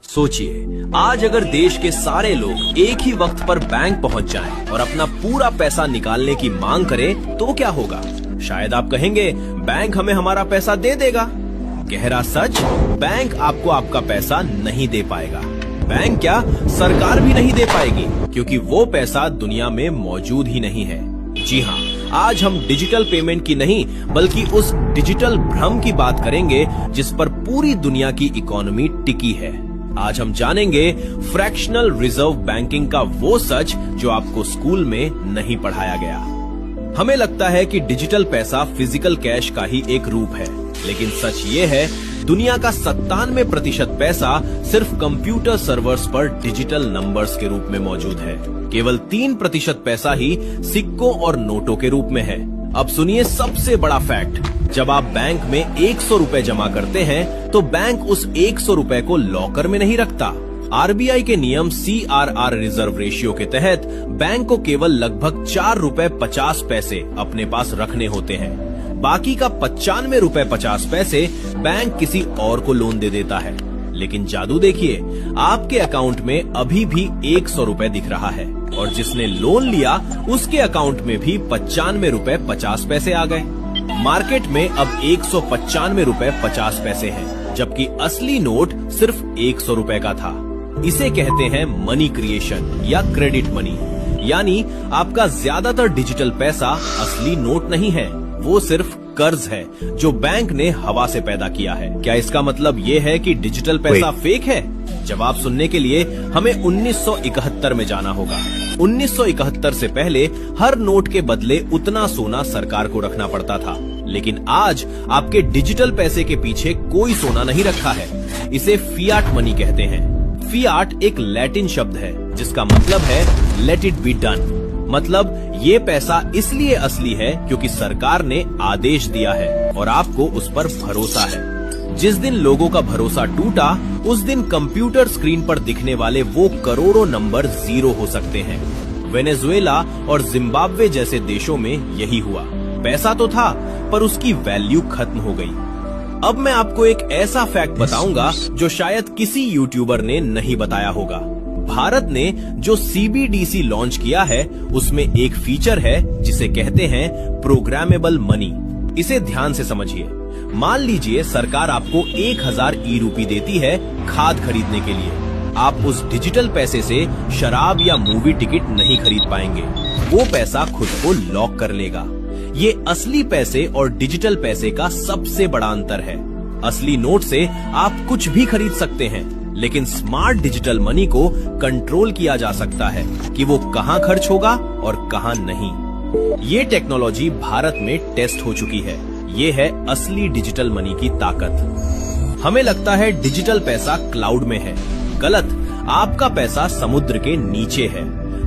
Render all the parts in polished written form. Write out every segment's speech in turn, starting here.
सोचिए, आज अगर देश के सारे लोग एक ही वक्त पर बैंक पहुंच जाएं और अपना पूरा पैसा निकालने की मांग करें तो क्या होगा? शायद आप कहेंगे बैंक हमें हमारा पैसा दे देगा। गहरा सच, बैंक आपको आपका पैसा नहीं दे पाएगा। बैंक क्या, सरकार भी नहीं दे पाएगी, क्योंकि वो पैसा दुनिया में मौजूद ही नहीं है। जी हाँ, आज हम डिजिटल पेमेंट की नहीं बल्कि उस डिजिटल भ्रम की बात करेंगे जिस पर पूरी दुनिया की इकोनॉमी टिकी है। आज हम जानेंगे फ्रैक्शनल रिजर्व बैंकिंग का वो सच जो आपको स्कूल में नहीं पढ़ाया गया। हमें लगता है कि डिजिटल पैसा फिजिकल कैश का ही एक रूप है, लेकिन सच ये है दुनिया का 97% पैसा सिर्फ कंप्यूटर सर्वर्स पर डिजिटल नंबर्स के रूप में मौजूद है। केवल 3% पैसा ही सिक्कों और नोटों के रूप में है। अब सुनिए सबसे बड़ा फैक्ट, जब आप बैंक में 100 रुपए जमा करते हैं तो बैंक उस 100 रुपए को लॉकर में नहीं रखता। आरबीआई के नियम CRR रिजर्व रेशियो के तहत बैंक को केवल लगभग 4 रुपए 50 पैसे अपने पास रखने होते हैं। बाकी का 95 रुपए 50 पैसे बैंक किसी और को लोन दे देता है। लेकिन जादू देखिए, आपके अकाउंट में अभी भी 100 रुपए दिख रहा है और जिसने लोन लिया उसके अकाउंट में भी 95 रुपए 50 पैसे आ गए। मार्केट में अब 195 रुपए 50 पैसे हैं, जबकि असली नोट सिर्फ 100 रुपए का था। इसे कहते हैं मनी क्रिएशन या क्रेडिट मनी, यानी आपका ज्यादातर डिजिटल पैसा असली नोट नहीं है, वो सिर्फ कर्ज है जो बैंक ने हवा से पैदा किया है। क्या इसका मतलब ये है कि डिजिटल पैसा फेक है? जवाब सुनने के लिए हमें 1971 में जाना होगा। 1971 से पहले हर नोट के बदले उतना सोना सरकार को रखना पड़ता था, लेकिन आज आपके डिजिटल पैसे के पीछे कोई सोना नहीं रखा है। इसे फियाट मनी कहते हैं। फियाट एक लैटिन शब्द है जिसका मतलब है लेट इट बी डन, मतलब ये पैसा इसलिए असली है क्योंकि सरकार ने आदेश दिया है और आपको उस पर भरोसा है। जिस दिन लोगों का भरोसा टूटा उस दिन कंप्यूटर स्क्रीन पर दिखने वाले वो करोड़ों नंबर जीरो हो सकते हैं। वेनेजुएला और जिम्बाब्वे जैसे देशों में यही हुआ। पैसा तो था पर उसकी वैल्यू खत्म हो गई। अब मैं आपको एक ऐसा फैक्ट बताऊंगा जो शायद किसी यूट्यूबर ने नहीं बताया होगा। भारत ने जो CBDC लॉन्च किया है उसमें एक फीचर है जिसे कहते हैं प्रोग्रामेबल मनी। इसे ध्यान से समझिए। मान लीजिए सरकार आपको 1000 ई-रूपी देती है खाद खरीदने के लिए। आप उस डिजिटल पैसे से शराब या मूवी टिकट नहीं खरीद पाएंगे, वो पैसा खुद को लॉक कर लेगा। ये असली पैसे और डिजिटल पैसे का सबसे बड़ा अंतर है। असली नोट से आप कुछ भी खरीद सकते हैं, लेकिन स्मार्ट डिजिटल मनी को कंट्रोल किया जा सकता है कि वो कहां खर्च होगा और कहां नहीं। ये टेक्नोलॉजी भारत में टेस्ट हो चुकी है। ये है असली डिजिटल मनी की ताकत। हमें लगता है डिजिटल पैसा क्लाउड में है। गलत, आपका पैसा समुद्र के नीचे है।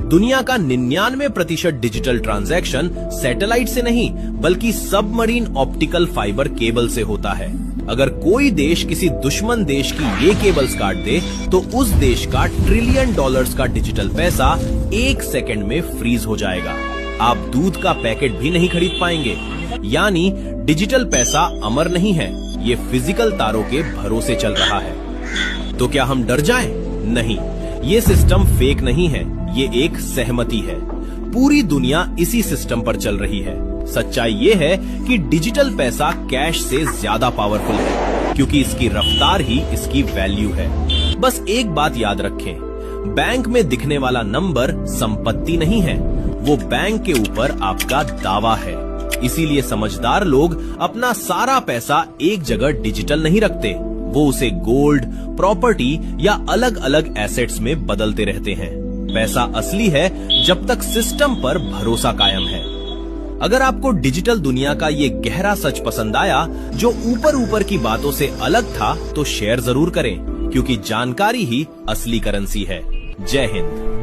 दुनिया का 99% डिजिटल ट्रांजैक्शन सैटेलाइट से नहीं बल्कि सबमरीन ऑप्टिकल फाइबर केबल से होता है। अगर कोई देश किसी दुश्मन देश की ये केबल्स काट दे तो उस देश का $1 ट्रिलियन का डिजिटल पैसा 1 सेकंड में फ्रीज हो जाएगा। आप दूध का पैकेट भी नहीं खरीद पाएंगे। यानी डिजिटल पैसा अमर नहीं है, ये फिजिकल तारों के भरोसे चल रहा है। तो क्या हम डर जाएं? नहीं, ये सिस्टम फेक नहीं है, ये एक सहमति है। पूरी दुनिया इसी सिस्टम पर चल रही है। सच्चाई ये है कि डिजिटल पैसा कैश से ज्यादा पावरफुल है क्योंकि इसकी रफ्तार ही इसकी वैल्यू है। बस एक बात याद रखें, बैंक में दिखने वाला नंबर संपत्ति नहीं है, वो बैंक के ऊपर आपका दावा है। इसीलिए समझदार लोग अपना सारा पैसा एक जगह डिजिटल नहीं रखते, वो उसे गोल्ड, प्रॉपर्टी या अलग अलग एसेट्स में बदलते रहते हैं। पैसा असली है जब तक सिस्टम पर भरोसा कायम है। अगर आपको डिजिटल दुनिया का ये गहरा सच पसंद आया जो ऊपर ऊपर की बातों से अलग था तो शेयर जरूर करें, क्योंकि जानकारी ही असली करेंसी है। जय हिंद।